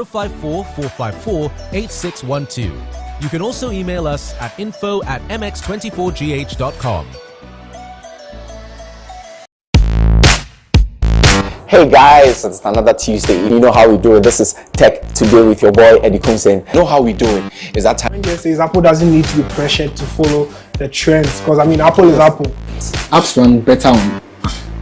054 454 8612. You can also email us at info@mx24gh.com. Hey guys, it's another Tuesday. You know how we do it. This is Tech Today with your boy Eddie Kunsen. You know how we do it. Is that time? Says Apple doesn't need to be pressured to follow the trends, because I mean Apple is Apple. Apps run better on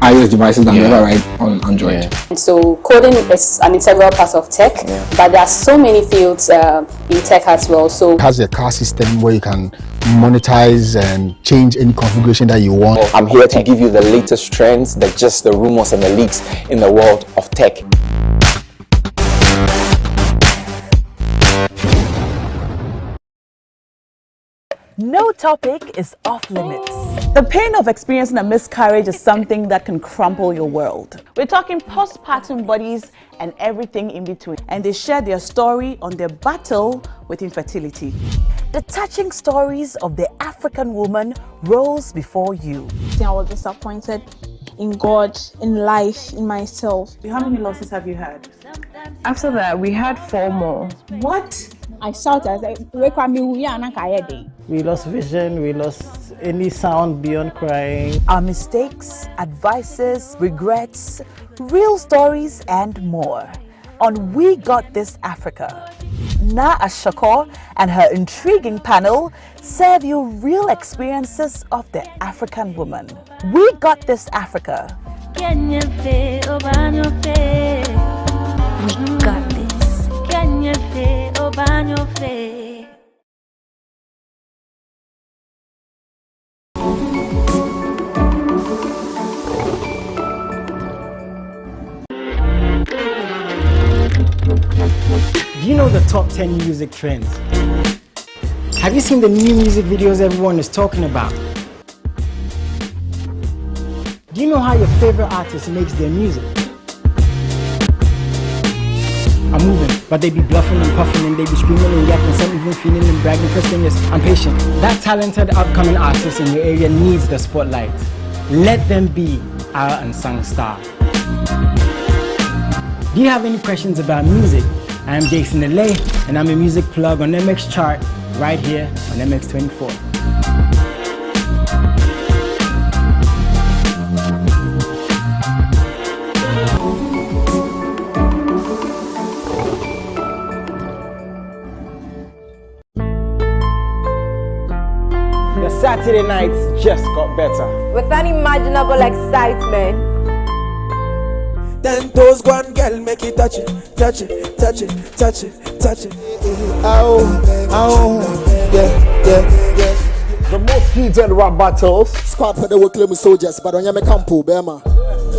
iOS devices than ever right on Android. So coding is an integral part of tech, but there are so many fields in tech as well. So It has a car system where you can monetize and change any configuration that you want. I'm here to give you the latest trends, the rumors and the leaks in the world of tech. No topic is off limits. The pain of experiencing a miscarriage is something that can crumple your world. We're talking postpartum bodies and everything in between. And they share their story on their battle with infertility. The touching stories of the African woman rolls before you. I was disappointed in God, in life, in myself. How many losses have you had? After that, we had 4 more. What? I shouted, I said, we lost vision, we lost any sound beyond crying. Our mistakes, advices, regrets, real stories, and more on We Got This Africa. Na Ashakor and her intriguing panel serve you real experiences of the African woman. We Got This Africa. We got this. Do you know the top 10 music trends? Have you seen the new music videos everyone is talking about? Do you know how your favorite artist makes their music? I'm moving, but they be bluffing and puffing and they be screaming and yapping, some even feeling and bragging. First thing is, I'm patient. That talented upcoming artist in your area needs the spotlight. Let them be our unsung star. Do you have any questions about music? I'm Jason Delay, and I'm a music plug on MX Chart right here on MX24. The Saturday nights just got better. With unimaginable excitement. Then toes go and girl make it touch it, touch it, touch it, touch it, touch it. Ow, ow, yeah. The most heated rap battles. Squad for the work with soldiers, but on your campo, Bema.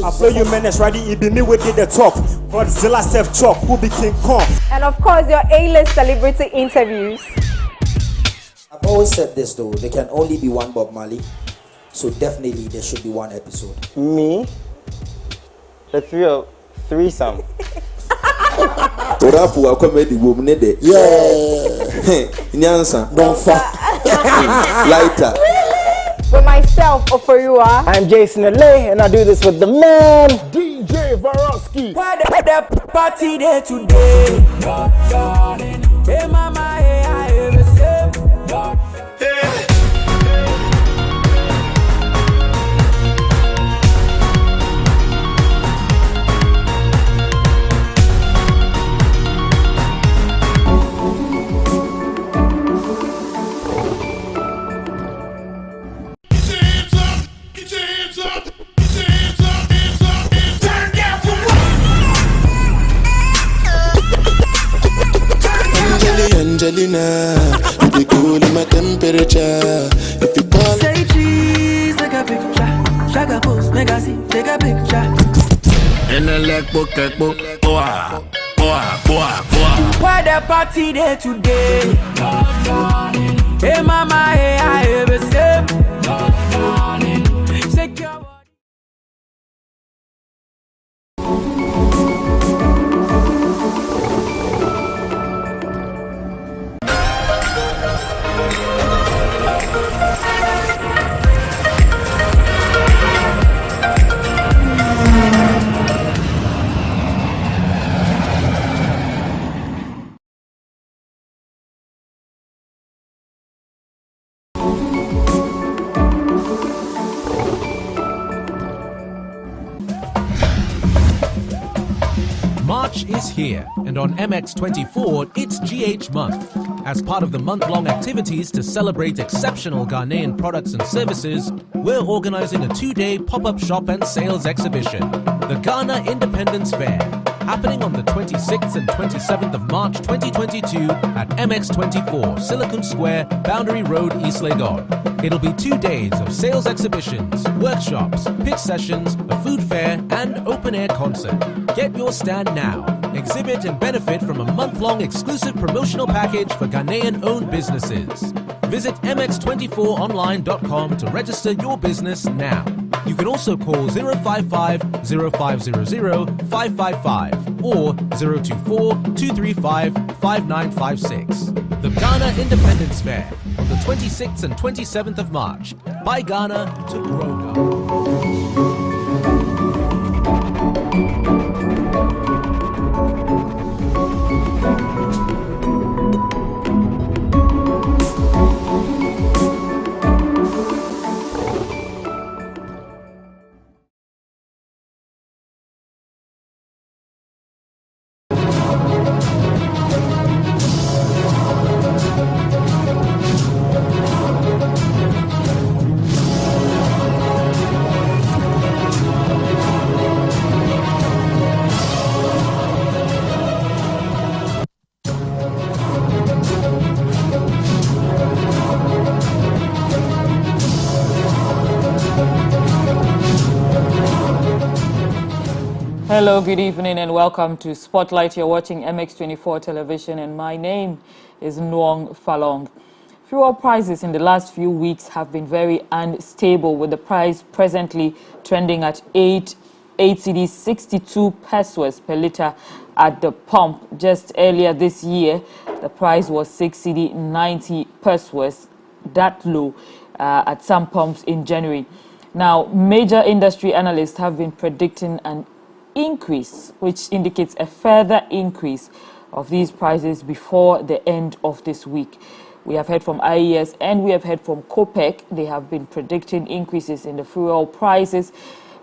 I play you menace ready, it be me with the talk. Godzilla self chop, who be King Kong. And of course, your A-list celebrity interviews. I've always said this though, there can only be one Bob Marley, so definitely there should be one episode. Me? The threesome. Torafu a comedy woman, yeah. Nyansa, don't fuck. Lighter. With myself, Oforua. I'm Jason Delay, and I do this with the man, DJ Varosky. Why the party there today? Hey mama, hey, I ever say. Angelina, you be cool in my temperature. If you call, say cheese, take a picture. Shaka post, make a see, take a picture. in the leg book, boah. Why the party there today? Hey mama, hey, I ever say. Shake your body. is here, and on MX24, it's GH Month. As part of the month-long activities to celebrate exceptional Ghanaian products and services, we're organizing a 2-day pop-up shop and sales exhibition, the Ghana Independence Fair, happening on the 26th and 27th of March 2022 at MX24, Silicon Square, Boundary Road, East Legon. It'll be 2 days of sales exhibitions, workshops, pitch sessions, a food fair, and open-air concert. Get your stand now. Exhibit and benefit from a month-long exclusive promotional package for Ghanaian-owned businesses. Visit mx24online.com to register your business now. You can also call 055 0500 555 or 024 235 5956. The Ghana Independence Fair on the 26th and 27th of March. Buy Ghana to grow Ghana. Hello, good evening and welcome to Spotlight. You're watching MX24 television and my name is Nwong Falong. Fuel prices in the last few weeks have been very unstable, with the price presently trending at 8 cedis 62 pesos per litre at the pump. Just earlier this year, the price was 6 cedi 90 pesos, that low at some pumps in January. Now, major industry analysts have been predicting an increase, which indicates a further increase of these prices before the end of this week. We have heard from IES and we have heard from COPEC. They have been predicting increases in the fuel prices,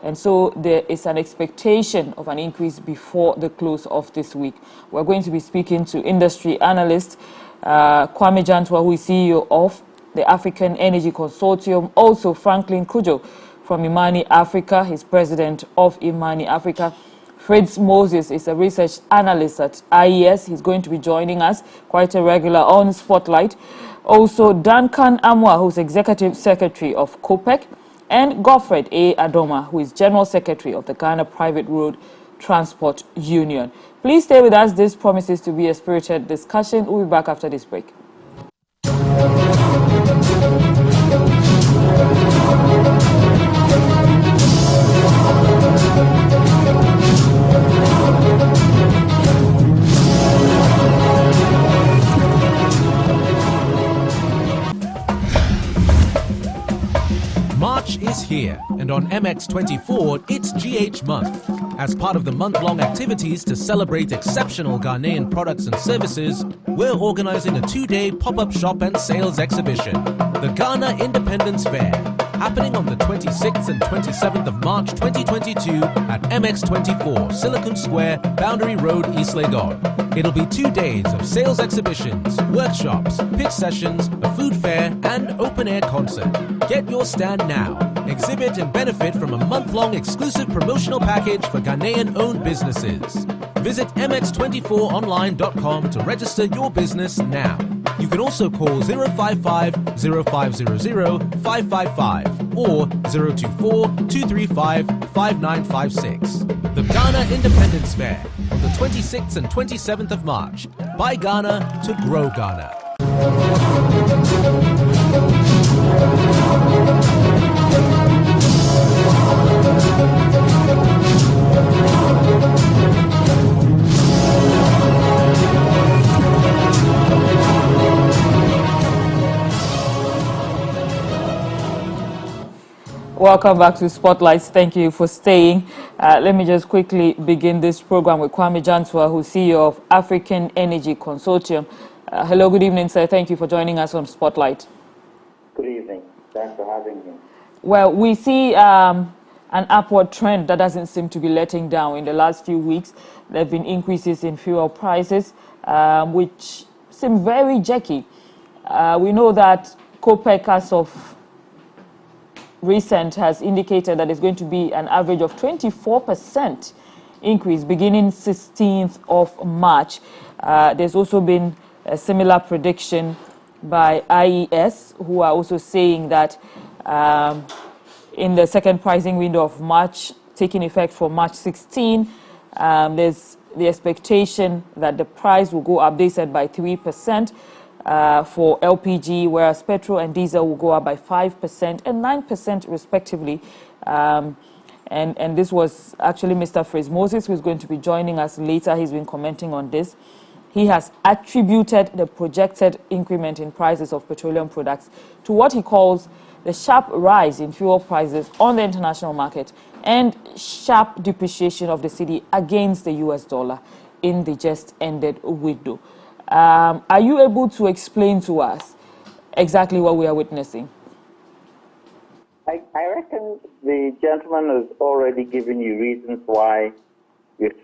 and so there is an expectation of an increase before the close of this week. We're going to be speaking to industry analyst Kwame Jantwa, who is CEO of the African Energy Consortium, also Franklin Kujo from Imani Africa. He's president of Imani Africa. Fritz Moses is a research analyst at IES. He's going to be joining us, quite a regular on Spotlight. Also, Duncan Amwa, who's executive secretary of COPEC, and Godfred A. Adoma, who is general secretary of the Ghana Private Road Transport Union. Please stay with us. This promises to be a spirited discussion. We'll be back after this break. March is here, and on MX24, it's GH Month. As part of the month-long activities to celebrate exceptional Ghanaian products and services, we're organizing a 2-day pop-up shop and sales exhibition, the Ghana Independence Fair, happening on the 26th and 27th of March 2022 at MX24, Silicon Square, Boundary Road, East Legon. It'll be 2 days of sales exhibitions, workshops, pitch sessions, a food fair, and open-air concert. Get your stand now. Exhibit and benefit from a month-long exclusive promotional package for Ghanaian-owned businesses. Visit mx24online.com to register your business now. You can also call 055 0500 555 or 024 235 5956. The Ghana Independence Fair on the 26th and 27th of March. Buy Ghana to grow Ghana. Welcome back to Spotlight. Thank you for staying. Let me just quickly begin this program with Kwame Jantwa, who's CEO of African Energy Consortium. Hello, good evening, sir. Thank you for joining us on Spotlight. Good evening. Thanks for having me. Well, we see an upward trend that doesn't seem to be letting down in the last few weeks. there have been increases in fuel prices, which seem very jerky. We know that COPEC, as of recent, has indicated that it's going to be an average of 24% increase beginning 16th of March. There's also been a similar prediction by IES, who are also saying that in the second pricing window of March, taking effect for March 16, there's the expectation that the price will go up, they said, by 3% for LPG, whereas petrol and diesel will go up by 5% and 9% respectively. And this was actually Mr. Fraser Moses, who's going to be joining us later. He's been commenting on this. He has attributed the projected increment in prices of petroleum products to what he calls the sharp rise in fuel prices on the international market and sharp depreciation of the cedi against the US dollar in the just ended window. Are you able to explain to us exactly what we are witnessing? I reckon the gentleman has already given you reasons why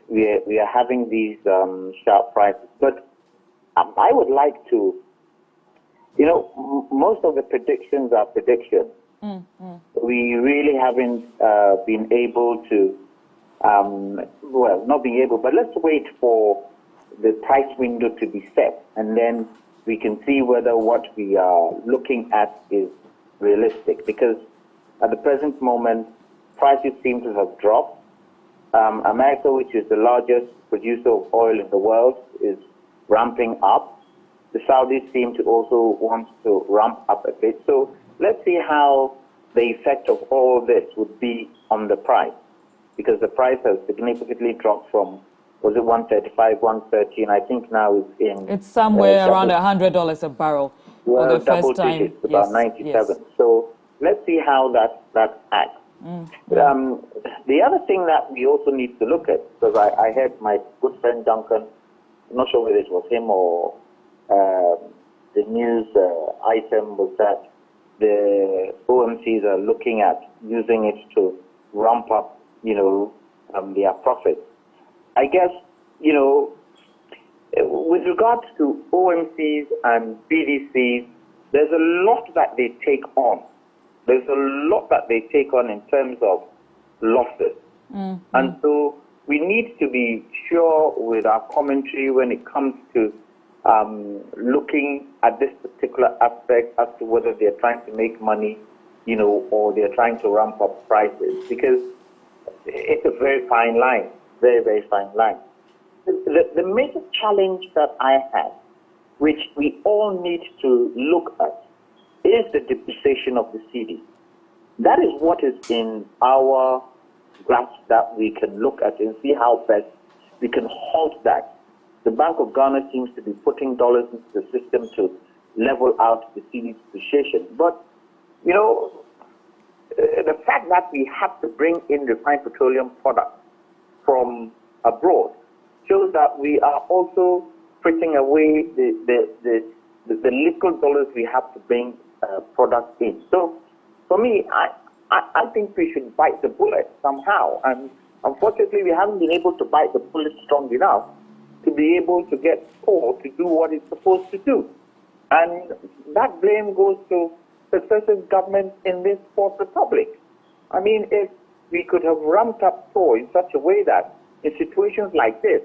we are having these sharp prices. But I would like to, most of the predictions are predictions. We really haven't been able to, well, not being able, but let's wait for the price window to be set, and then we can see whether what we are looking at is realistic. Because at the present moment, prices seem to have dropped. America, which is the largest producer of oil in the world, is ramping up. The Saudis seem to also want to ramp up a bit. So let's see how the effect of all this would be on the price, because the price has significantly dropped from, was it 135, 130, and I think now it's somewhere around $100 a barrel for the first time. Digits, about 97. Yes. So let's see how that acts. The other thing that we also need to look at, because I heard my good friend Duncan, I'm not sure whether it was him or the news item, was that the OMCs are looking at using it to ramp up, their profits. I guess, with regards to OMCs and BDCs, there's a lot that they take on. There's a lot that they take on in terms of losses. And so we need to be sure with our commentary when it comes to looking at this particular aspect as to whether they're trying to make money, or they're trying to ramp up prices, because it's a very fine line, very, very fine line. The major challenge that I have, which we all need to look at, is the depreciation of the cedi. That is what is in our grasp that we can look at and see how best we can halt that. The Bank of Ghana seems to be putting dollars into the system to level out the cedi depreciation. But, the fact that we have to bring in refined petroleum products from abroad shows that we are also putting away the little dollars we have to bring products in. So, for me, I think we should bite the bullet somehow. And unfortunately, we haven't been able to bite the bullet strong enough to be able to get Paul to do what it's supposed to do. And that blame goes to successive governments in this Fourth Republic. I mean, if we could have ramped up Paul in such a way that in situations like this,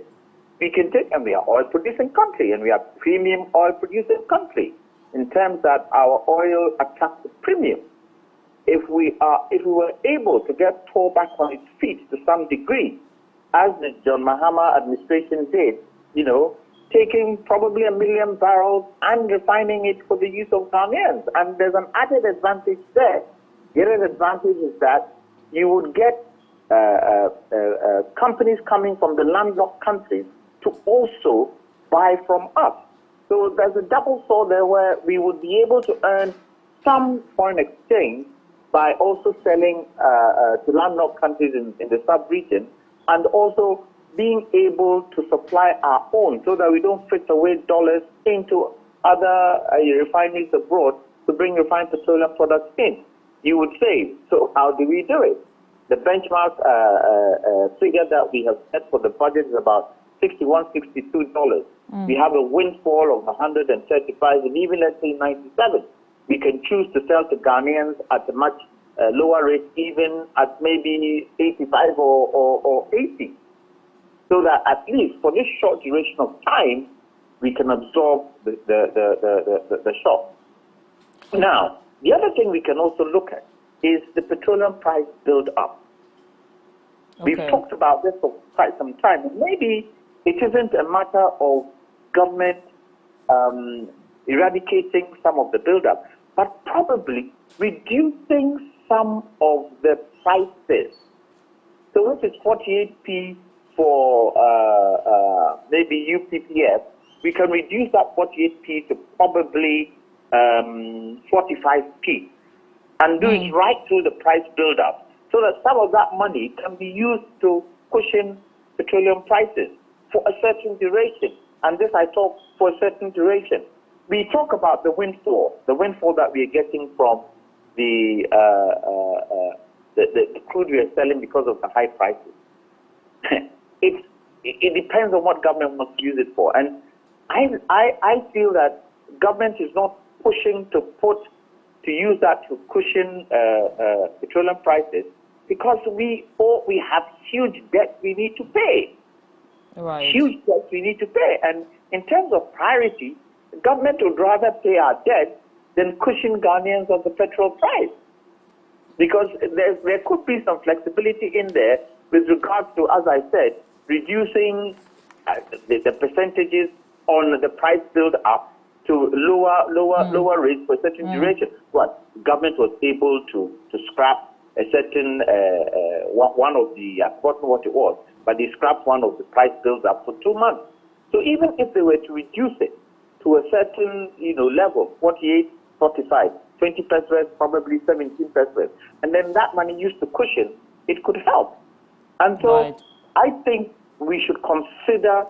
we can take, and we are oil-producing country, and we are premium oil-producing country, in terms that our oil attracts a premium. If we were able to get Paul back on its feet to some degree, as the John Mahama administration did, taking probably 1 million barrels and refining it for the use of Ghanaians. And there's an added advantage there. The other advantage is that you would get companies coming from the landlocked countries to also buy from us. So there's a double sword there where we would be able to earn some foreign exchange by also selling to landlocked countries in the sub-region, and also being able to supply our own so that we don't frit away dollars into other refineries abroad to bring refined petroleum products in. You would say, so how do we do it? The benchmark figure that we have set for the budget is about $61, $62. We have a windfall of 135, and even let's say 97. We can choose to sell to Ghanaians at a much lower rate, even at maybe 85 or 80. So that at least for this short duration of time, we can absorb the shock. Now, the other thing we can also look at is the petroleum price build-up. We've talked about this for quite some time. Maybe it isn't a matter of government eradicating some of the build-up, but probably reducing some of the prices. So if it's 48p for maybe UPPF, we can reduce that 48p to probably 45p and do it right through the price build-up, so that some of that money can be used to cushion petroleum prices for a certain duration. And this I talk for a certain duration. We talk about the windfall that we are getting from the crude we are selling because of the high prices. It depends on what government wants to use it for. And I feel that government is not pushing to use that to cushion petroleum prices, because we have huge debt we need to pay. Right. Huge debt we need to pay. And in terms of priority, the government would rather pay our debt than cushion Ghanaians of the petrol price. Because there could be some flexibility in there with regards to, as I said, reducing the percentages on the price build up to lower rates for a certain duration. What government was able to scrap a certain one of the, I've forgotten what it was, but they scrapped one of the price build up for 2 months. So even if they were to reduce it to a certain level, 48, 45, 20 pesos, probably 17 pesos, and then that money used to cushion, it could help. And so I think we should consider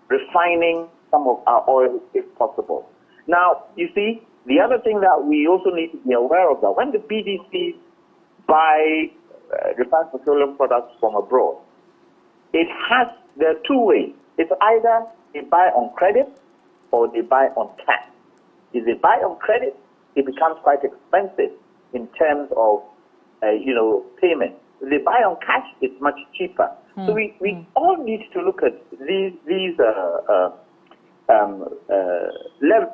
refining some of our oil if possible. Now, you see, the other thing that we also need to be aware of, that when the BDCs buy refined petroleum products from abroad, there are two ways. It's either they buy on credit or they buy on cash. If they buy on credit, it becomes quite expensive in terms of payment. If they buy on cash, it's much cheaper. So we all need to look at these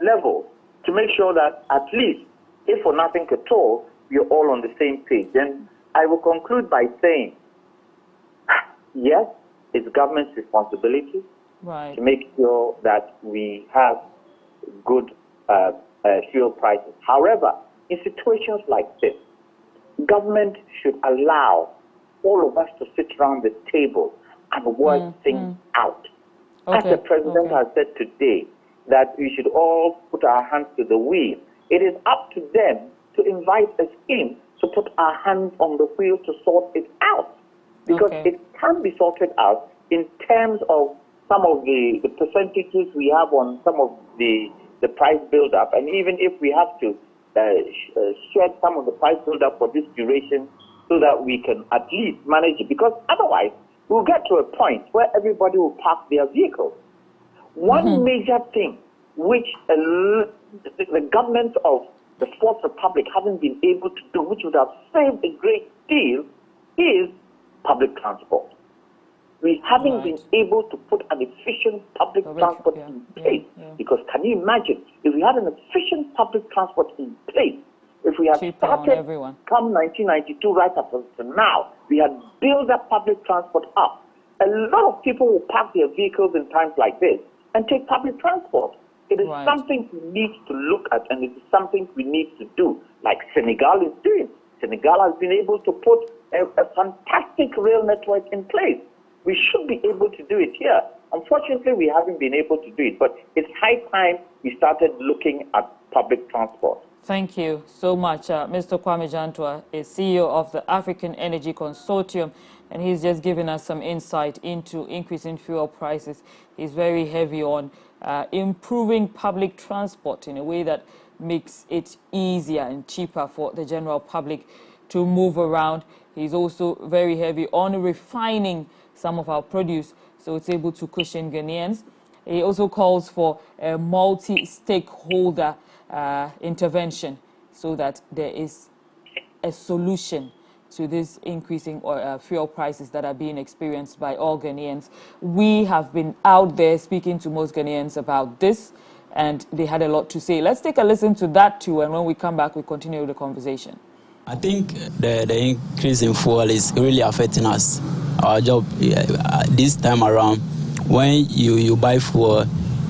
levels to make sure that at least, if for nothing at all, we are all on the same page. Then I will conclude by saying, yes, it's government's responsibility to make sure that we have good fuel prices. However, in situations like this, government should allow all of us to sit around the table and work things out. As the president has said today, that we should all put our hands to the wheel. It is up to them to invite a scheme to put our hands on the wheel to sort it out. Because it can be sorted out in terms of some of the percentages we have on some of the price build-up. And even if we have to shed some of the price build-up for this duration so that we can at least manage it. Because otherwise, we'll get to a point where everybody will park their vehicles. One major thing which the government of the Fourth Republic haven't been able to do, which would have saved a great deal, is public transport. We haven't been able to put an efficient public transport in place. Because can you imagine, if we had an efficient public transport in place, if we had started come 1992 right up to now, we had built that public transport up, a lot of people will park their vehicles in times like this and take public transport. It is something we need to look at, and it is something we need to do, like Senegal is doing. Senegal has been able to put a fantastic rail network in place. We should be able to do it here. Unfortunately, we haven't been able to do it, but it's high time we started looking at public transport. Thank you so much. Mr. Kwame Jantua is CEO of the African Energy Consortium, and he's just given us some insight into increasing fuel prices. He's very heavy on improving public transport in a way that makes it easier and cheaper for the general public to move around. He's also very heavy on refining some of our produce, so it's able to cushion Ghanaians. He also calls for a multi-stakeholder intervention so that there is a solution to this increasing fuel prices that are being experienced by all Ghanaians. We have been out there speaking to most Ghanaians about this, and they had a lot to say. Let's take a listen to that too, and when we come back, we continue the conversation. I think the increase in fuel is really affecting us. Our job this time around, when you buy fuel,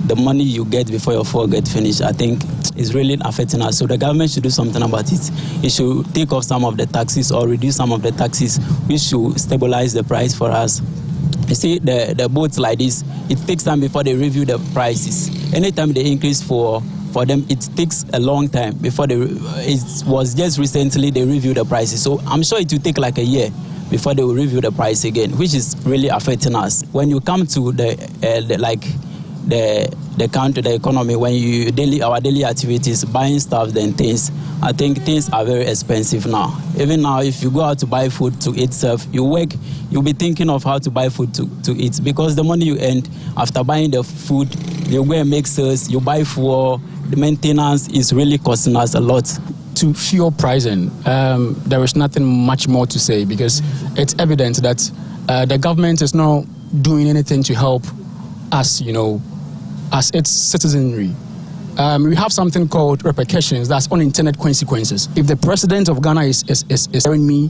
the money you get before your fuel gets finished, I think is really affecting us. So the government should do something about it. It should take off some of the taxes or reduce some of the taxes, which should stabilize the price for us. You see, the boats like this, it takes time before they review the prices. Anytime they increase for them, it takes a long time before it was just recently they reviewed the prices. So I'm sure it will take like a year before they will review the price again, which is really affecting us. When you come to the country, the economy, when our daily activities, buying stuff and things, I think things are very expensive now. Even now, if you go out to buy food to eat you work, you'll be thinking of how to buy food to eat, because the money you earn after buying the food, you go and make sales, you buy fuel, the maintenance is really costing us a lot. To fuel pricing, there is nothing much more to say, because it's evident that the government is not doing anything to help us, as its citizenry. We have something called repercussions, that's unintended consequences. If the president of Ghana is hearing me,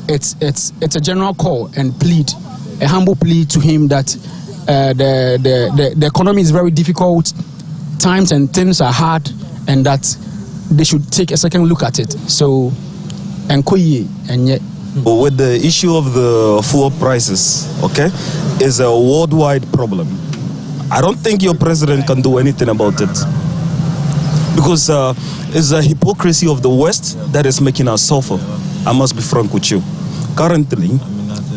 it's a general call and plead, a humble plea to him that the economy is very difficult, times and things are hard, and that they should take a second look at it. So, with the issue of the fuel prices, okay, is a worldwide problem. I don't think your president can do anything about it, because it's a hypocrisy of the West that is making us suffer. I must be frank with you. Currently,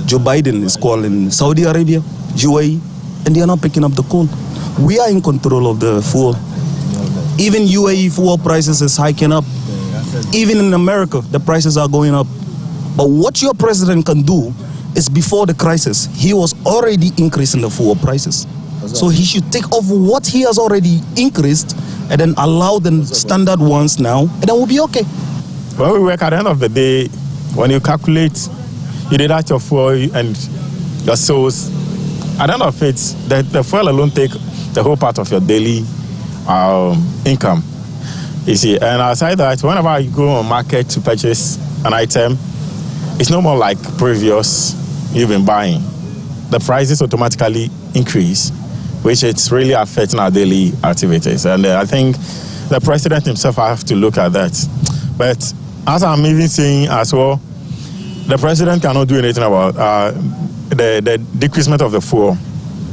Joe Biden is calling Saudi Arabia, UAE, and they are not picking up the call. We are in control of the fuel. Even UAE fuel prices is hiking up. Even in America, the prices are going up. But what your president can do is, before the crisis, he was already increasing the fuel prices. So he should take off what he has already increased and then allow the standard ones now, and then we'll be okay. When we work, at the end of the day, when you calculate, you deduct your fuel and your sales, at the end of it, the fuel alone take the whole part of your daily income. You see, and aside that, whenever you go on market to purchase an item, it's no more like previous you've been buying. The prices automatically increase, which it's really affecting our daily activities. And I think the president himself has to look at that. But as I'm even saying as well, the president cannot do anything about the decreasement of the fuel.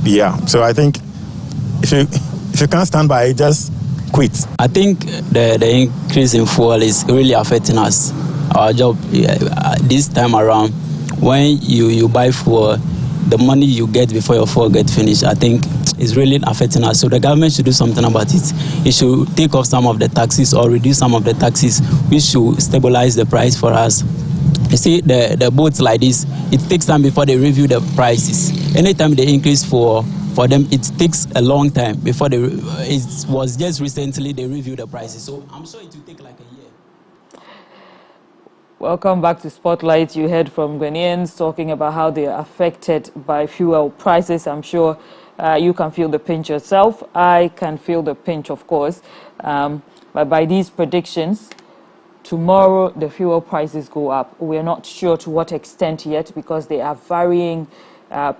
Yeah, so I think if you can't stand by it, just quit. I think the increase in fuel is really affecting us. Our job this time around, when you buy fuel, the money you get before your fuel gets finished, I think is really affecting us. So the government should do something about it. It should take off some of the taxes or reduce some of the taxes, which should stabilize the price for us. You see, the boats like this, it takes time before they review the prices. Anytime they increase for them, it takes a long time before it was just recently they reviewed the prices. So I'm sure it will take like a year. Welcome back to Spotlight. You heard from Ghanaians talking about how they are affected by fuel prices. I'm sure you can feel the pinch yourself. I can feel the pinch, of course. But by these predictions, tomorrow the fuel prices go up. We're not sure to what extent yet, because they are varying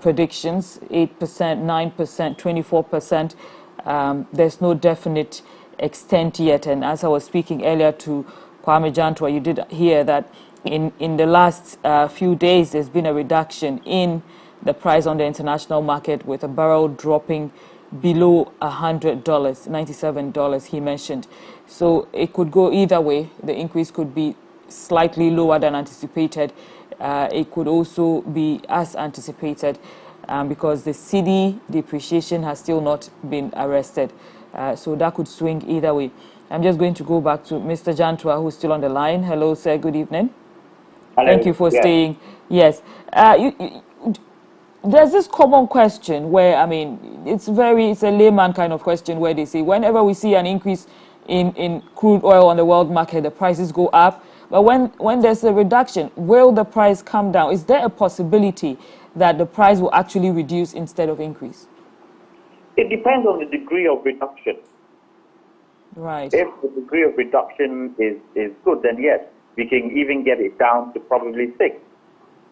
predictions, 8%, 9%, 24%. There's no definite extent yet. And as I was speaking earlier to Kwame Jantua, you did hear that in the last few days, there's been a reduction in the price on the international market, with a barrel dropping below $100, $97 he mentioned. So it could go either way. The increase could be slightly lower than anticipated. It could also be as anticipated, because the cedi depreciation has still not been arrested. So that could swing either way. I'm just going to go back to Mr. Jantua, who's still on the line. Hello, sir. Good evening. Thank you for Yes. staying. Yes. There's this common question where, I mean, it's a layman kind of question where they say whenever we see an increase in crude oil on the world market, the prices go up. But when there's a reduction, will the price come down? Is there a possibility that the price will actually reduce instead of increase? It depends on the degree of reduction. Right. If the degree of reduction is good, then yes, we can even get it down to probably 6.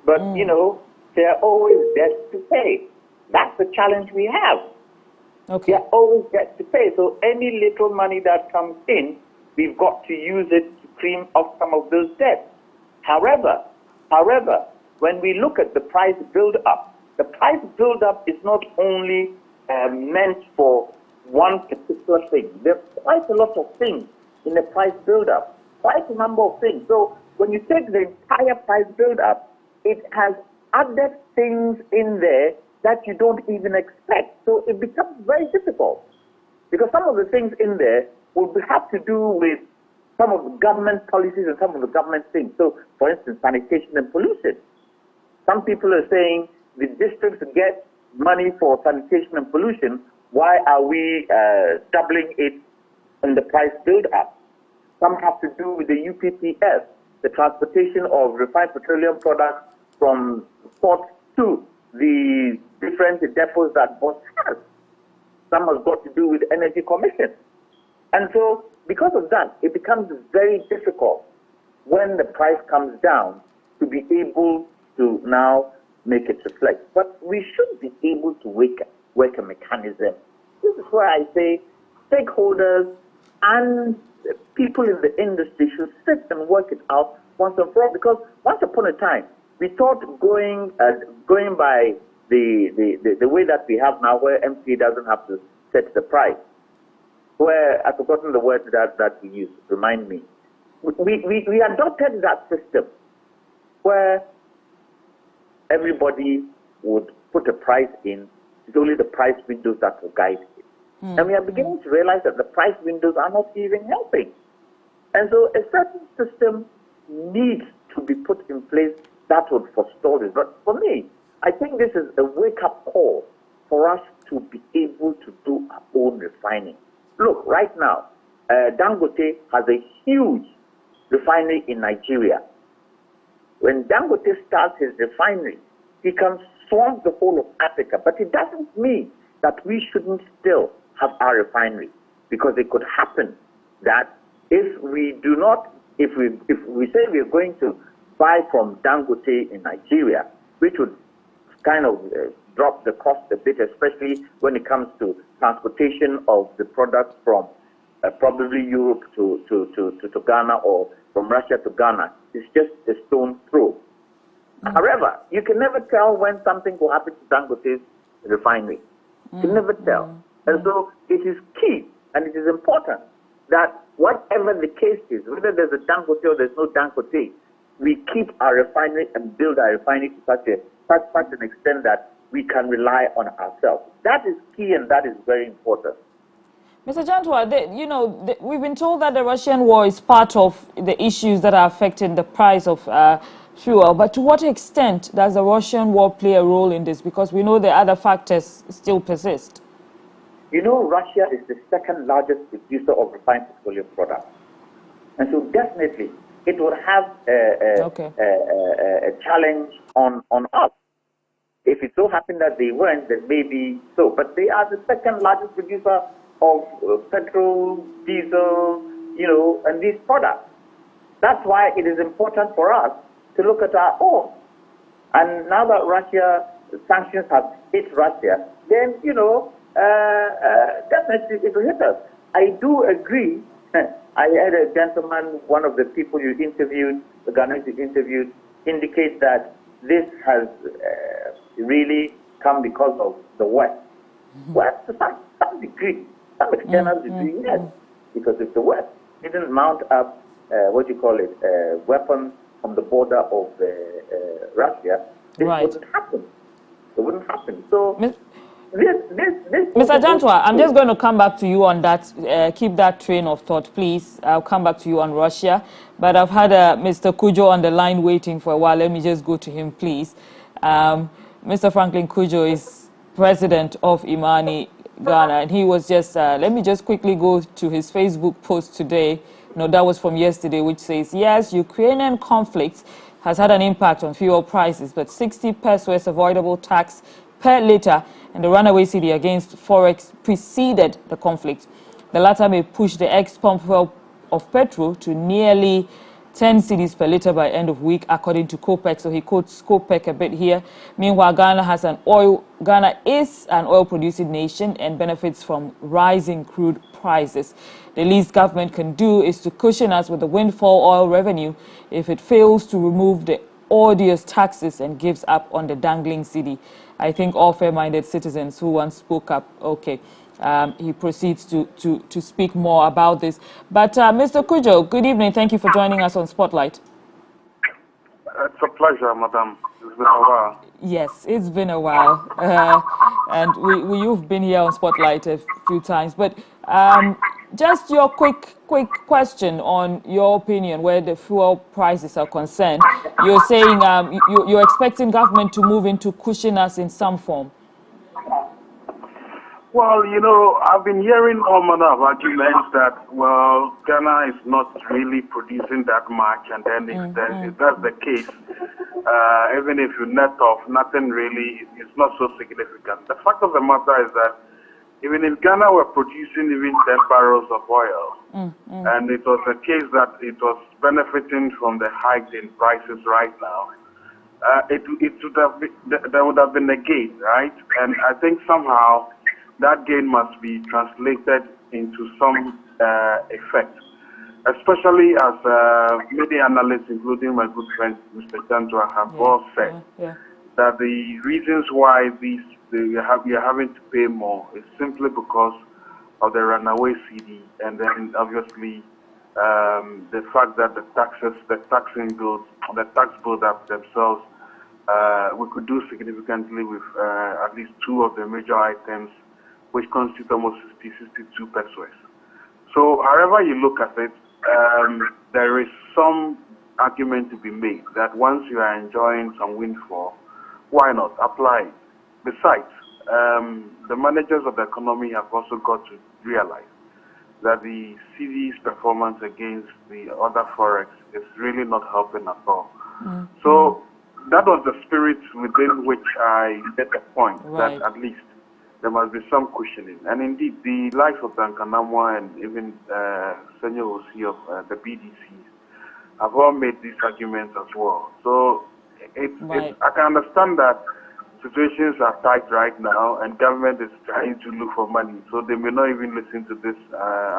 But, you know, there are always debts to pay. That's the challenge we have. Okay. There are always debts to pay. So any little money that comes in, we've got to use it to cream off some of those debts. However, when we look at the price build-up, the price build-up is not only meant for one particular thing. There's quite a lot of things in the price build-up, quite a number of things. So when you take the entire price build-up, it has other things in there that you don't even expect. So it becomes very difficult because some of the things in there will have to do with some of the government policies and some of the government things. So, for instance, sanitation and pollution. Some people are saying the districts get money for sanitation and pollution. Why are we doubling it in the price build-up? Some have to do with the UPPS, the transportation of refined petroleum products from port to the different depots that boss has. Some has got to do with Energy Commission. And so, because of that, it becomes very difficult when the price comes down to be able to now make it reflect. But we should be able to work a mechanism. This is where I say stakeholders and people in the industry should sit and work it out once and for all. Because once upon a time, we thought going by the way that we have now, where MPA doesn't have to set the price, where I've forgotten the word that we use, remind me. We adopted that system where everybody would put a price in. It's only the price windows that will guide it. And we are beginning to realize that the price windows are not even helping. And so a certain system needs to be put in place that would forestall this. But for me, I think this is a wake-up call for us to be able to do our own refining. Look, right now, Dangote has a huge refinery in Nigeria. When Dangote starts his refinery, he can swamp the whole of Africa. But it doesn't mean that we shouldn't still have our refinery, because it could happen that if we say we are going to buy from Dangote in Nigeria, which would kind of drop the cost a bit, especially when it comes to transportation of the products from probably Europe to Ghana, or from Russia to Ghana. It's just a stone throw. However, you can never tell when something will happen to Dangote's refinery. You can never tell. And so it is key and it is important that whatever the case is, whether there's a Dangote or there's no Dangote, we keep our refinery and build our refinery to such an extent that we can rely on ourselves. That is key and that is very important. Mr. Jantwa, we've been told that the Russian war is part of the issues that are affecting the price of fuel. But to what extent does the Russian war play a role in this? Because we know the other factors still persist. You know, Russia is the second largest producer of refined petroleum products. And so definitely it will have a challenge on us. If it so happened that they weren't, then maybe so. But they are the second largest producer of petrol, diesel, and these products. That's why it is important for us to look at our own. And now that sanctions have hit Russia, then, definitely it will hit us. I do agree. I had a gentleman, one of the people you interviewed, the Ghanaians you interviewed, indicate that this has really come because of the West. Well, to some degree, some external degree, yes. Because if the West didn't mount up, weapons from the border of Russia, this wouldn't happen. It wouldn't happen. So Mr. Jantwa, I'm just going to come back to you on that. Keep that train of thought, please. I'll come back to you on Russia. But I've had Mr. Kujo on the line waiting for a while. Let me just go to him, please. Mr. Franklin Kujo is president of Imani Ghana, and he was just, let me just quickly go to his Facebook post today. No, that was from yesterday, which says, yes, Ukrainian conflict has had an impact on fuel prices, but 60 pesos avoidable tax per litre and the runaway cedi against forex preceded the conflict. The latter may push the ex-pump of petrol to nearly 10 cedis per litre by end of week, according to COPEC. So he quotes COPEC a bit here. Meanwhile, Ghana is an oil-producing nation and benefits from rising crude prices. The least government can do is to cushion us with the windfall oil revenue if it fails to remove the odious taxes and gives up on the dangling cedi. I think all fair-minded citizens who once spoke up, okay. He proceeds to speak more about this. But Mr. Kujo, good evening. Thank you for joining us on Spotlight. It's a pleasure, madam. It's been a while. Yes, it's been a while. And you've been here on Spotlight a few times. But just your quick question on your opinion where the fuel prices are concerned. You're saying you're expecting government to move into cushion us in some form. Well, you know, I've been hearing all manner of arguments that, well, Ghana is not really producing that much, and then if that's the case, even if you net off, nothing really, it's not so significant. The fact of the matter is that even if Ghana were producing even 10 barrels of oil, and it was a case that it was benefiting from the hike in prices right now, it would have been, there would have been a gain, right? And I think somehow that gain must be translated into some effect, especially as many analysts, including my good friend Mr. Chandra, have all said that the reasons why we are having to pay more is simply because of the runaway cedi, and then obviously the fact that the tax build-up themselves, we could do significantly with at least two of the major items, which constitute almost 62 pesos. So however you look at it, there is some argument to be made that once you are enjoying some windfall, why not apply it? Besides, the managers of the economy have also got to realize that the cedi's performance against the other forex is really not helping at all. So that was the spirit within which I made the point that at least there must be some cushioning. And indeed, the likes of Dankanamwa and even Senor Osi of the BDCs have all made these arguments as well. So I can understand that situations are tight right now and government is trying to look for money. So they may not even listen to this.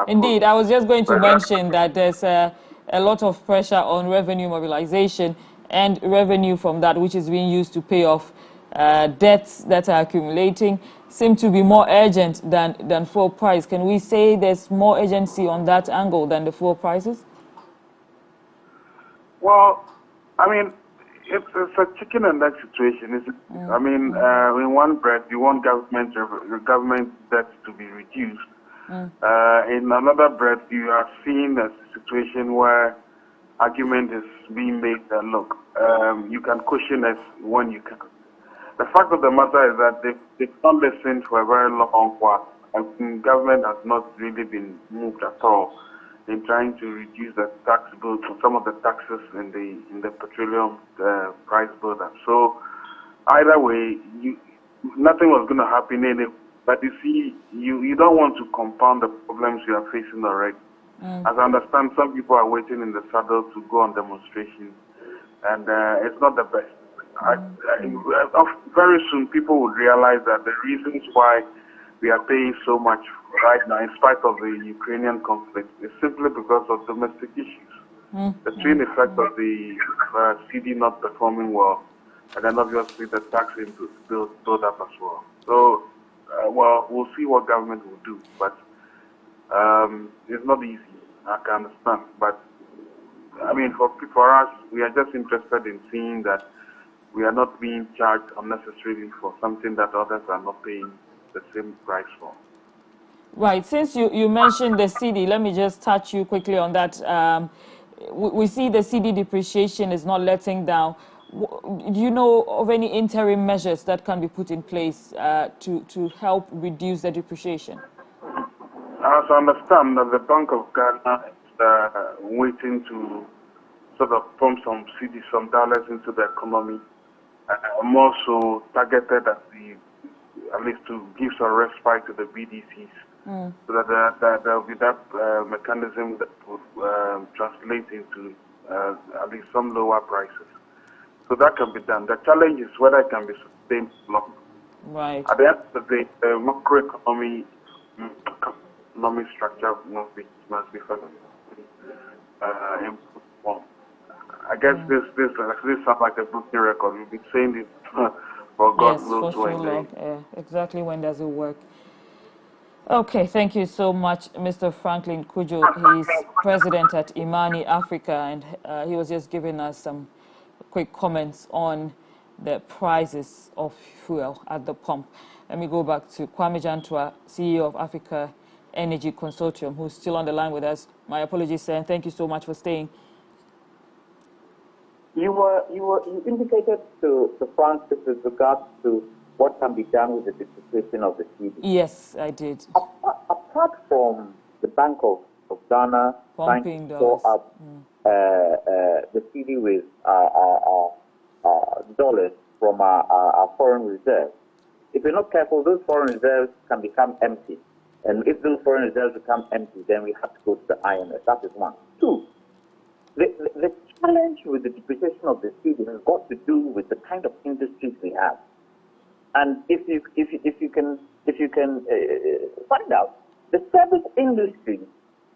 Indeed, I was just going to mention that there's a lot of pressure on revenue mobilization and revenue from that which is being used to pay off debts that are accumulating seem to be more urgent than fuel price. Can we say there's more urgency on that angle than the fuel prices? Well, I mean, it's a chicken and egg situation, isn't it? I mean, in one breath, you want government debt to be reduced. In another breath, you are seeing a situation where argument is being made that, look, you can cushion us when you can. The fact of the matter is that they've not listened for a very long while. And government has not really been moved at all in trying to reduce the tax bill to some of the taxes in the petroleum price buildup. So either way, nothing was going to happen anyway. But you see, you don't want to compound the problems you are facing already. As I understand, some people are waiting in the saddle to go on demonstration, and it's not the best. Very soon, people will realize that the reasons why we are paying so much right now, in spite of the Ukrainian conflict, is simply because of domestic issues. The twin effect of the cedi not performing well, and then obviously the tax build up as well. So, well, we'll see what government will do, but it's not easy. I can understand, but I mean, for us, we are just interested in seeing that we are not being charged unnecessarily for something that others are not paying the same price for. Right. Since you mentioned the CD, let me just touch you quickly on that. We see the CD depreciation is not letting down. Do you know of any interim measures that can be put in place to help reduce the depreciation? As I understand, that the Bank of Ghana is waiting to sort of pump some CD, some dollars into the economy, more so targeted at least to give some respite to the BDCs, so that there will be that mechanism that would translate into at least some lower prices. So that can be done. The challenge is whether it can be sustained long. Right. At the end of the day, the macroeconomy structure must be further improved form. I guess this sounds like a broken record. We've been saying it for God knows for so long. Yeah, exactly. When does it work? Okay, thank you so much, Mr. Franklin Kujo. He's president at Imani Africa, and he was just giving us some quick comments on the prices of fuel at the pump. Let me go back to Kwame Jantua, CEO of Africa Energy Consortium, who's still on the line with us. My apologies, sir, and thank you so much for staying. You indicated to Francis with regards to what can be done with the depreciation of the CD. Yes, I did. Apart from the Bank of Ghana trying to store up the CD with dollars from our foreign reserves, if we're not careful, those foreign reserves can become empty. And if those foreign reserves become empty, then we have to go to the IMF. That is one. Two, the challenge with the depreciation of the CD has got to do with the kind of industries we have. And if you can find out, the service industry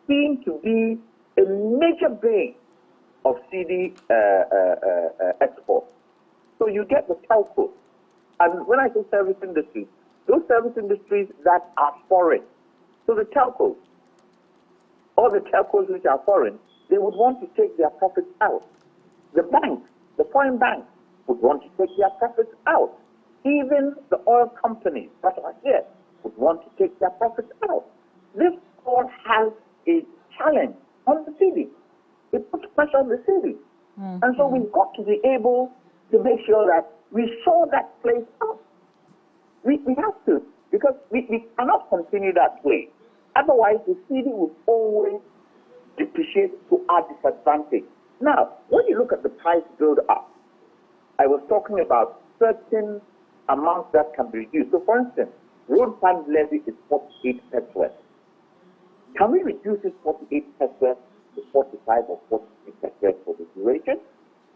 seems to be a major base of CD export. So you get the telcos. And when I say service industry, those service industries that are foreign. So the telcos, all the telcos which are foreign, they would want to take their profits out. The banks, the foreign banks, would want to take their profits out. Even the oil companies that are here would want to take their profits out. This all has a challenge on the city. It puts pressure on the city. And so we've got to be able to make sure that we show that place up. We have to, because we cannot continue that way. Otherwise, the city will always depreciate to our disadvantage. Now, when you look at the price build-up, I was talking about certain amounts that can be reduced. So, for instance, road fund levy is 48 pesos. Can we reduce it 48 pesos to 45 or 43 pesos for the duration?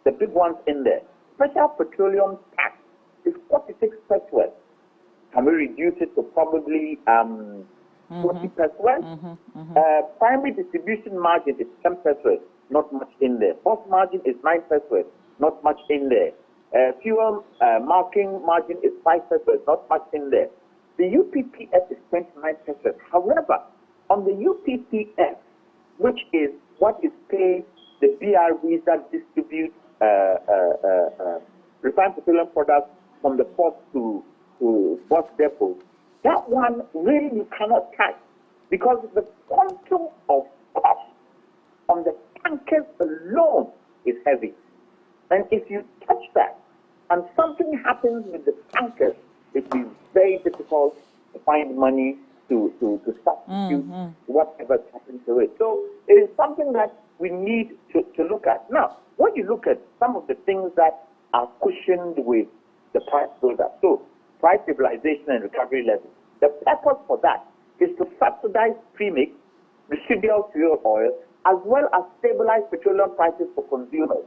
The big ones in there. Special petroleum tax is 46 pesos. Can we reduce it to probably 40 pesos? Primary distribution margin is 10 pesos, not much in there. Post margin is 9 pesos, not much in there. Fuel marking margin is 5 pesos, not much in there. The UPPF is 29 pesos. However, on the UPPF, which is what is paid the BRVs that distribute refined petroleum products from the port to bus depots, that one really you cannot touch because the quantum of cost on the tankers alone is heavy. And if you touch that and something happens with the tankers, it will be very difficult to find money to substitute whatever happened to it. So it is something that we need to look at. Now, when you look at some of the things that are cushioned with the price build-up, so price stabilization and recovery levy, the purpose for that is to subsidize premix, residual fuel oil, as well as stabilize petroleum prices for consumers.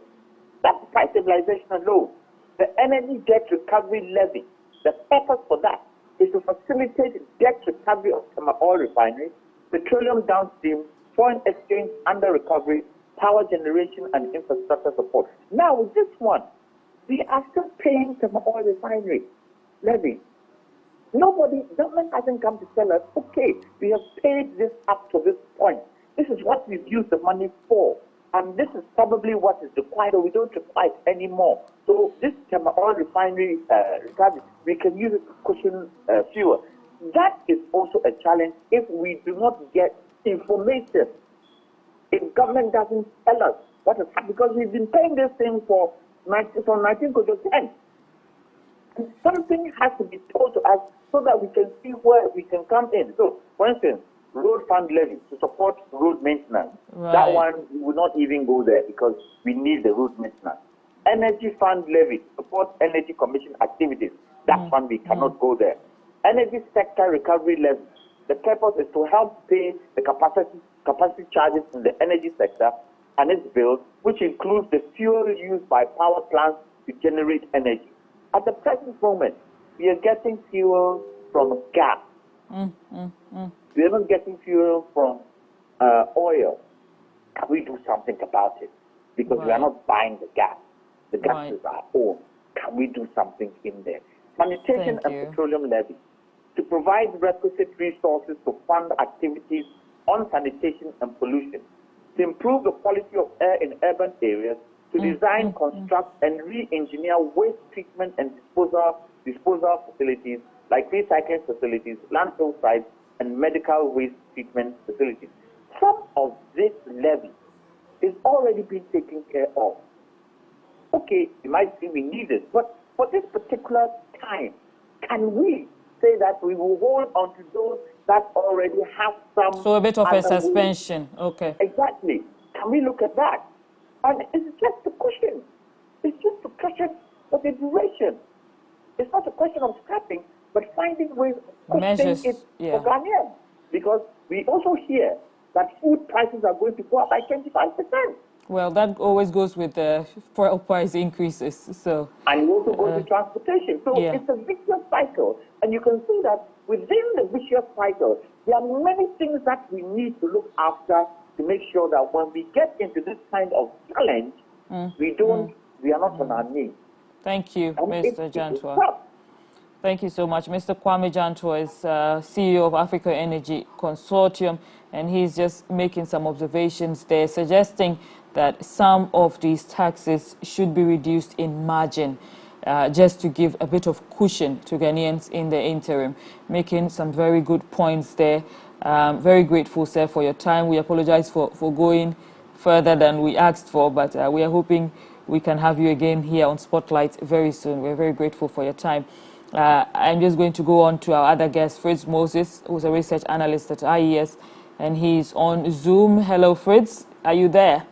That's price stabilization alone. The energy debt recovery levy, the purpose for that is to facilitate debt recovery of oil refineries, petroleum downstream, foreign exchange under recovery, power generation, and infrastructure support. Now, with this one, we are still paying oil refinery levy. Government hasn't come to tell us, okay, we have paid this up to this point. This is what we've used the money for. And this is probably what is required, or we don't require it anymore. So this oil refinery recovery, we can use it to cushion fuel. that is also a challenge if we do not get information. If government doesn't tell us what is happening, because we've been paying this thing from 1910. And something has to be told to us so that we can see where we can come in. So, for instance, road fund levy to support road maintenance. Right. That one, we will not even go there because we need the road maintenance. Energy fund levy to support energy commission activities. That one, we cannot go there. Energy sector recovery levy. The purpose is to help pay the capacity charges in the energy sector and its bills, which includes the fuel used by power plants to generate energy. At the present moment, we are getting fuel from gas. We are not getting fuel from oil. Can we do something about it? Because we are not buying the gas. The gas is our own. Can we do something in there? Sanitation and petroleum levy. To provide requisite resources to fund activities on sanitation and pollution. To improve the quality of air in urban areas. To design, construct, and re-engineer waste treatment and disposal facilities like recycling facilities, landfill sites, and medical waste treatment facilities. Some of this levy is already being taken care of. Okay, you might say we need it, but for this particular time, can we say that we will hold on to those that already have some... So a bit of a suspension, okay. Exactly. Can we look at that? And it's just a question. It's just a question of the duration. It's not a question of scrapping, but finding ways of costing it for Ghanaians. Because we also hear that food prices are going to go up by 25%. Well, that always goes with the price increases. So, and it also goes with transportation. So it's a vicious cycle. And you can see that within the vicious cycle, there are many things that we need to look after to make sure that when we get into this kind of challenge, we are not on our knees. Thank you, Mr. Jantwa. Thank you so much. Mr. Kwame Jantwa is CEO of Africa Energy Consortium, and he's just making some observations there, suggesting that some of these taxes should be reduced in margin, just to give a bit of cushion to Ghanaians in the interim, making some very good points there. Very grateful, sir, for your time. We apologize for going further than we asked for, but we are hoping we can have you again here on Spotlight very soon. We're very grateful for your time. I'm just going to go on to our other guest, Fritz Moses, who's a research analyst at IES, and he's on Zoom. Hello, Fritz. Are you there?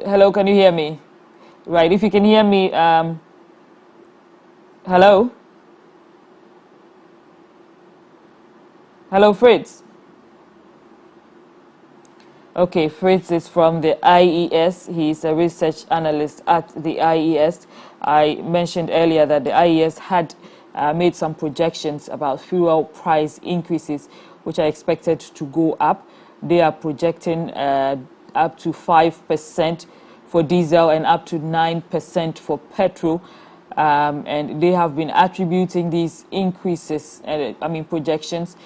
Hello, can you hear me? Right, if you can hear me, hello? Hello, Fritz. Okay, Fritz is from the IES. He's a research analyst at the IES. I mentioned earlier that the IES had made some projections about fuel price increases, which are expected to go up. They are projecting up to 5% for diesel and up to 9% for petrol. And they have been attributing these increases, projections,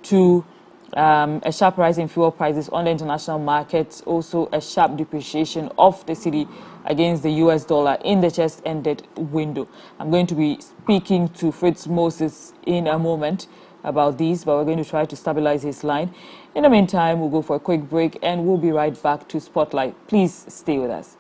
to a sharp rise in fuel prices on the international markets, also a sharp depreciation of the cedi against the US dollar in the just-ended window. I'm going to be speaking to Fritz Moses in a moment about these, but we're going to try to stabilize his line. In the meantime, we'll go for a quick break and we'll be right back to Spotlight. Please stay with us.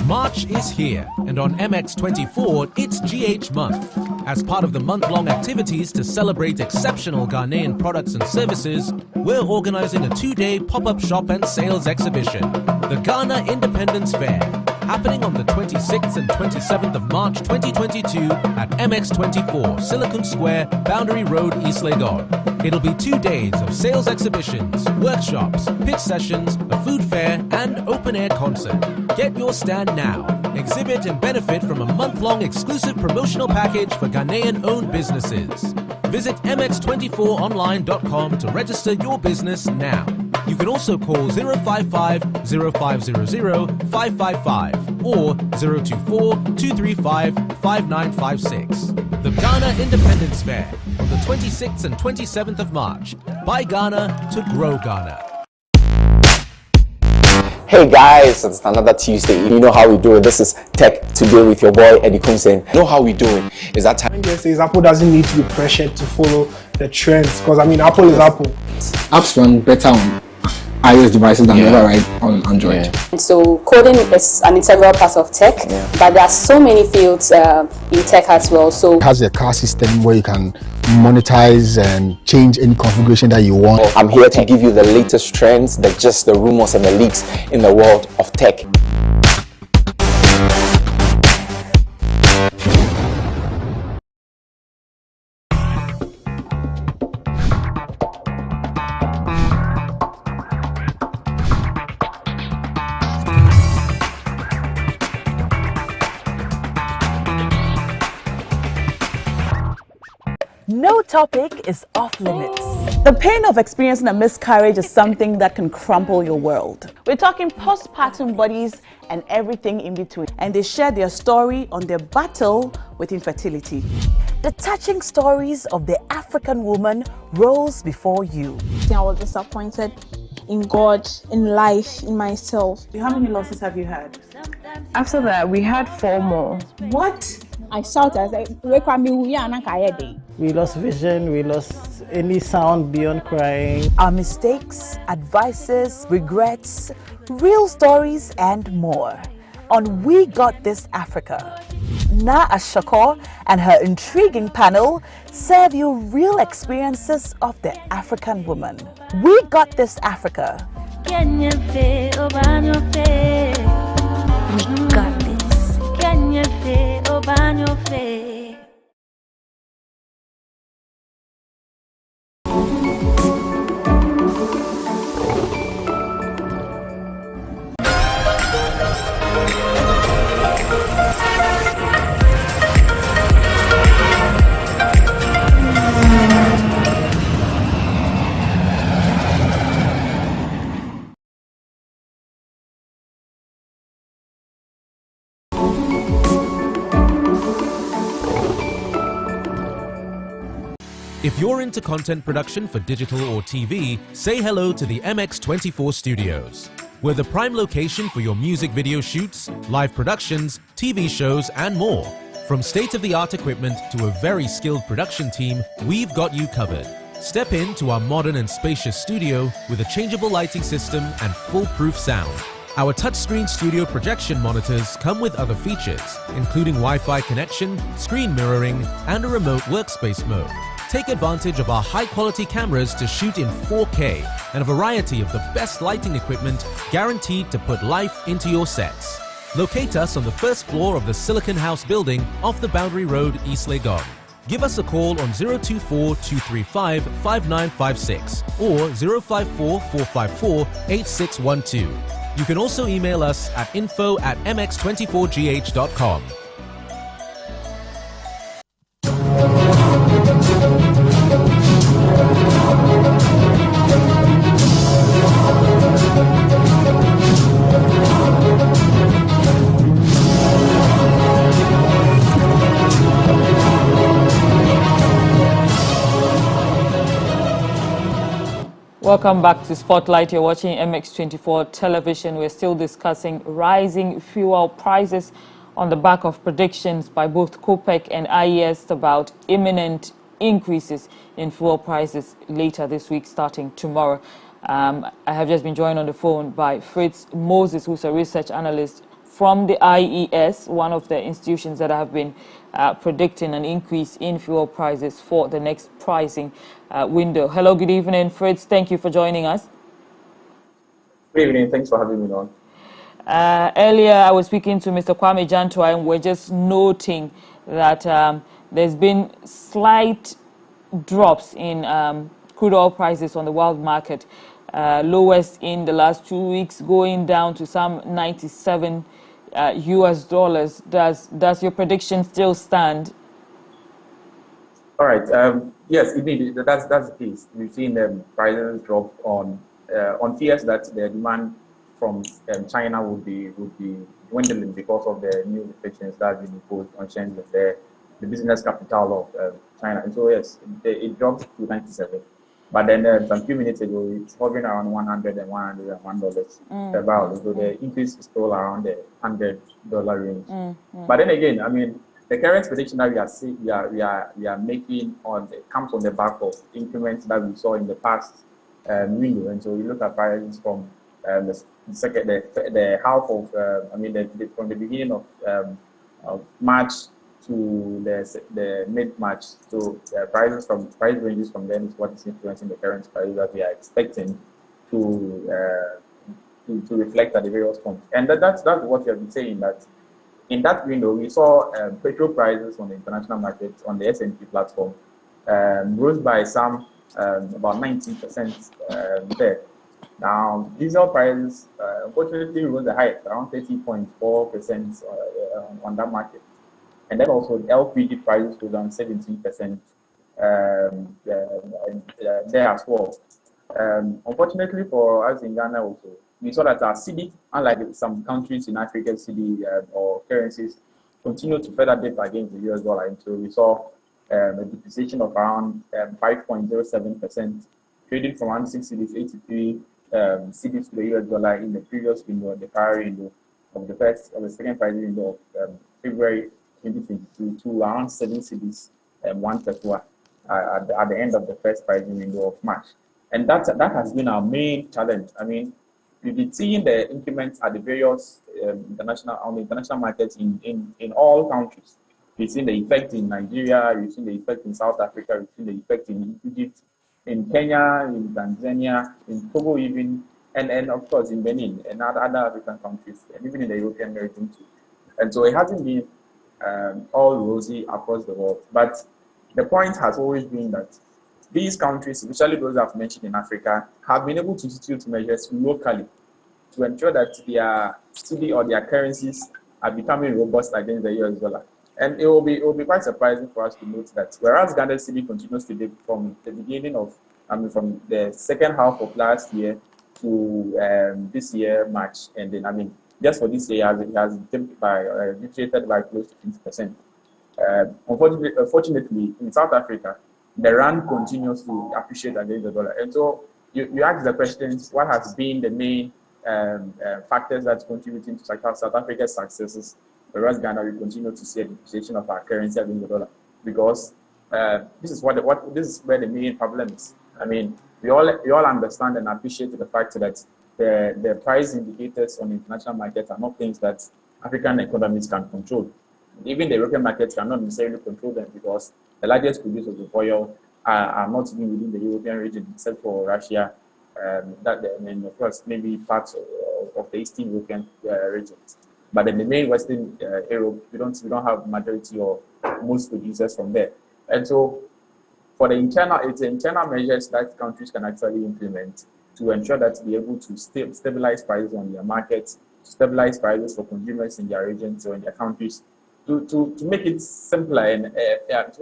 March is here, and on MX24, it's GH month. As part of the month-long activities to celebrate exceptional Ghanaian products and services, we're organizing a 2-day pop-up shop and sales exhibition, the Ghana Independence Fair, happening on the 26th and 27th of March 2022 at MX24, Silicon Square, Boundary Road, East Legon. It'll be 2 days of sales exhibitions, workshops, pitch sessions, a food fair, and open-air concert. Get your stand now. Exhibit and benefit from a month-long exclusive promotional package for Ghanaian-owned businesses. Visit mx24online.com to register your business now. You can also call 055 0500 555 or 024 235 5956. The Ghana Independence Fair on the 26th and 27th of March. Buy Ghana to grow Ghana. Hey guys, it's another Tuesday. You know how we do it. This is Tech Today with your boy Eddie Kumsen. You know how we do it. Is that time? Yes, says Apple doesn't need to be pressured to follow the trends because I mean Apple is Apple. Apps run better on iOS devices than ever right on Android. And so coding is an integral part of tech, but there are so many fields in tech as well. So It has a car system where you can monetize and change any configuration that you want. I'm here to give you the latest trends, the rumors and the leaks in the world of tech. No topic is off limits. The pain of experiencing a miscarriage is something that can crumple your world. We're talking postpartum bodies and everything in between. And they share their story on their battle with infertility. The touching stories of the African woman rolls before you. I was disappointed in God, in life, in myself. How many losses have you had? After that, we had 4 more. What? I shouted, I said, We lost vision, we lost any sound beyond crying. Our mistakes, advices, regrets, real stories, and more on We Got This Africa. Na Ashako and her intriguing panel serve you real experiences of the African woman. We Got This Africa. We got this. If you're into content production for digital or TV, say hello to the MX24 Studios. We're the prime location for your music video shoots, live productions, TV shows, and more. From state-of-the-art equipment to a very skilled production team, we've got you covered. Step into our modern and spacious studio with a changeable lighting system and foolproof sound. Our touchscreen studio projection monitors come with other features, including Wi-Fi connection, screen mirroring, and a remote workspace mode. Take advantage of our high-quality cameras to shoot in 4K and a variety of the best lighting equipment guaranteed to put life into your sets. Locate us on the first floor of the Silicon House building off the Boundary Road, East Legon. Give us a call on 024 235 5956 or 054 454 8612. You can also email us at info@mx24gh.com. Welcome back to Spotlight. You're watching MX24 television. We're still discussing rising fuel prices on the back of predictions by both COPEC and IES about imminent increases in fuel prices later this week, starting tomorrow. I have just been joined on the phone by Fritz Moses, who's a research analyst from the IES, one of the institutions that have been predicting an increase in fuel prices for the next pricing window. Hello, good evening, Fritz. Thank you for joining us. Good evening. Thanks for having me on. Earlier, I was speaking to Mr. Kwame Jantua, and we're just noting that there's been slight drops in crude oil prices on the world market, lowest in the last 2 weeks, going down to some 97 US dollars. Does your prediction still stand? All right. Yes, indeed. That's the case. We've seen prices drop on on fears that the demand from China would be dwindling because of the new restrictions that have been imposed on Shenzhen, the business capital of China. And so yes, it dropped to 97. But then some few minutes ago, it's hovering around $100 and $101 per barrel. So the increase is still around the $100 range. But then again, I mean, the current prediction that we are making comes on the back of increments that we saw in the past window. And so we look at prices from the half of from the beginning of March to the mid-March. So price ranges from then is what is influencing the current price that we are expecting to reflect at the various points. And that's what we have been saying, that in that window we saw petrol prices on the international market on the S&P platform rose by some about 19% there. Now, diesel prices unfortunately rose the highest, around 30.4% on that market. And then also the LPG prices go down 17% there as well. Unfortunately for us in Ghana also, we saw that our cedi, unlike some countries in Africa, cedi or currencies, continue to further dip against the US dollar. And so we saw a depreciation of around 5.07%, trading from around 6 cedis, 83 cedis to the US dollar in the previous window, the prior window of the second pricing window of February 2022 to around 7 cedis, 1 pesewa at the end of the first pricing window of March. And that has been our main challenge. I mean, we've been seeing the increments at the various international markets in all countries. We've seen the effect in Nigeria, we've seen the effect in South Africa, we've seen the effect in Egypt, in Kenya, in Tanzania, in Togo even, and of course in Benin and other African countries, and even in the European region too. And so it hasn't been all rosy across the world. But the point has always been that these countries, especially those I've mentioned in Africa, have been able to institute measures locally to ensure that their cedi or their currencies are becoming robust against the US dollar. And it will be quite surprising for us to note that whereas Ghana's cedi continues to dip from the beginning of, from the second half of last year to this year, March, and then, just for this year, it has dipped by, depreciated by close to 50%. Unfortunately, in South Africa, the rand continues to appreciate against the dollar. And so you ask the questions, what has been the main factors that's contributing to South Africa's successes, whereas Ghana will continue to see a depreciation of our currency against the dollar? Because this is where the main problem is. I mean, we all understand and appreciate the fact that the price indicators on the international markets are not things that African economies can control. Even the European markets cannot necessarily control them because the largest producers of oil are not even within the European region, except for Russia, and of course maybe parts of the Eastern European regions. But in the main Western Europe, we don't have majority or most producers from there. And so for it's the internal measures that countries can actually implement to ensure that they're able to stabilize prices on their markets, to stabilize prices for consumers in their regions or in their countries, to make it simpler and to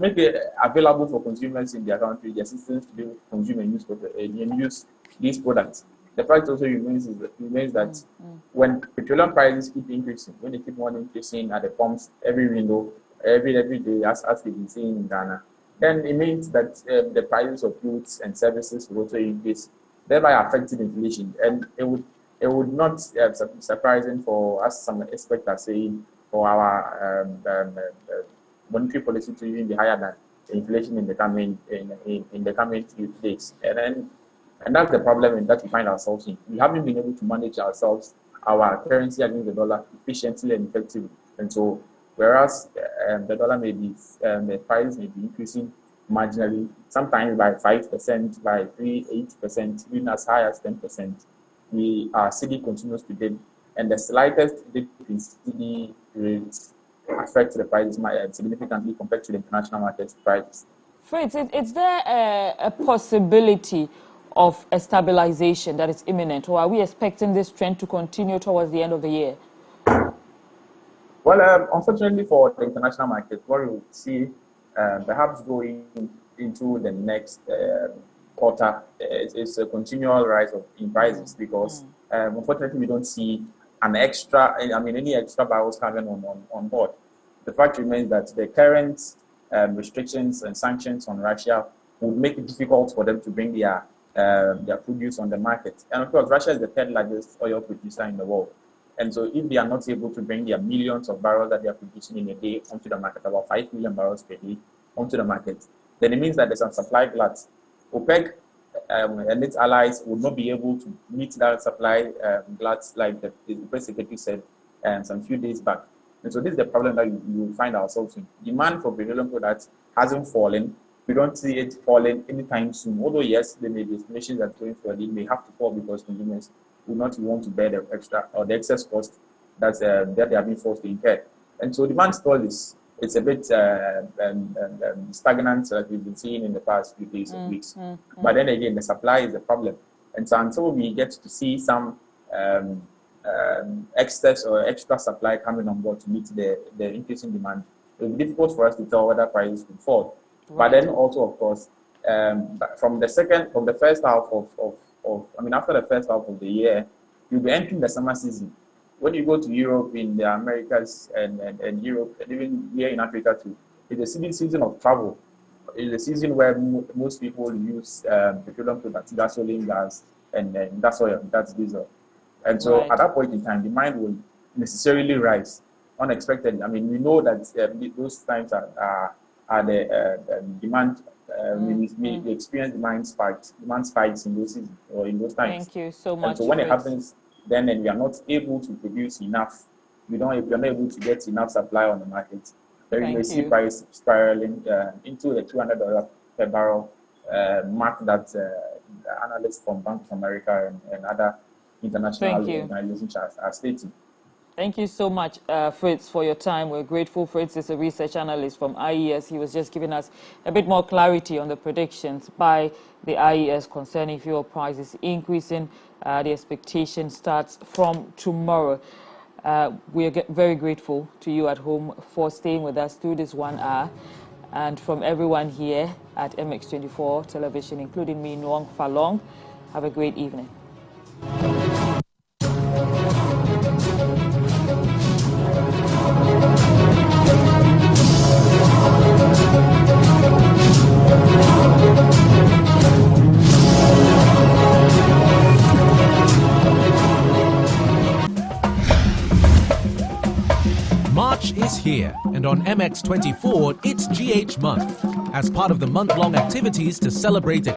make it available for consumers in their country, the assistance to be able to consume and use these products. The fact also remains that when petroleum prices keep increasing, when they keep on increasing at the pumps every window, every day, as we've been seeing in Ghana, then it means that the prices of goods and services will also increase, thereby affecting inflation. And it would not be surprising for us, some experts are saying, for our monetary policy to even be higher than inflation in the coming few days. And that's the problem that we find ourselves in. We haven't been able to manage our currency against the dollar efficiently and effectively. And so, whereas the dollar the price may be increasing marginally, sometimes by 5%, by 8%, even as high as 10%, our cedi continues to dip, and the slightest dip in cedi rates affects the prices significantly compared to the international market prices. Fritz, is there a possibility of a stabilization that is imminent, or are we expecting this trend to continue towards the end of the year? Well, unfortunately for the international market, what we would see perhaps going into the next quarter, it's a continual rise in prices because unfortunately we don't see any extra barrels coming on board. The fact remains that the current restrictions and sanctions on Russia would make it difficult for them to bring their produce on the market. And of course, Russia is the third largest oil producer in the world. And so if they are not able to bring their millions of barrels that they are producing in a day onto the market, about 5 million barrels per day onto the market, then it means that there's a supply glut. OPEC and its allies would not be able to meet that supply glut, like the press secretary said some few days back. And so this is the problem that you find ourselves in. Demand for petroleum products hasn't fallen. We don't see it falling anytime soon. Although yes, there may be estimations that going forward it may have to fall because consumers will not want to bear the extra or the excess cost that they are being forced to incur. And so demand still it's a bit stagnant, like we've been seeing in the past few days or weeks. But then again, the supply is the problem. And so until we get to see some excess or extra supply coming on board to meet the increasing demand, it will be difficult for us to tell whether prices will fall. Right. But then also, of course, from the first half after the first half of the year, you'll be entering the summer season. When you go to Europe, in the Americas and Europe, and even here in Africa too, it's a season of travel. It's a season where most people use petroleum products, gasoline, gas, and that's oil, that's diesel. And so at that point in time, demand will necessarily rise unexpectedly. I mean, we know that those times are the demand. We experience demand spikes in those seasons or in those times. Thank you so much. And so when it happens, then we are not able to produce enough. We are not able to get enough supply on the market. Then we may see price spiraling into the $200 per barrel mark that analysts from Bank of America and other international organizations are stating. Thank you so much, Fritz, for your time. We're grateful. Fritz is a research analyst from IES. He was just giving us a bit more clarity on the predictions by the IES concerning fuel prices increasing. The expectation starts from tomorrow. We are very grateful to you at home for staying with us through this 1 hour. And from everyone here at MX24 Television, including me, Nwang Falong, have a great evening. March is here, and on MX24, it's GH month. As part of the month-long activities to celebrate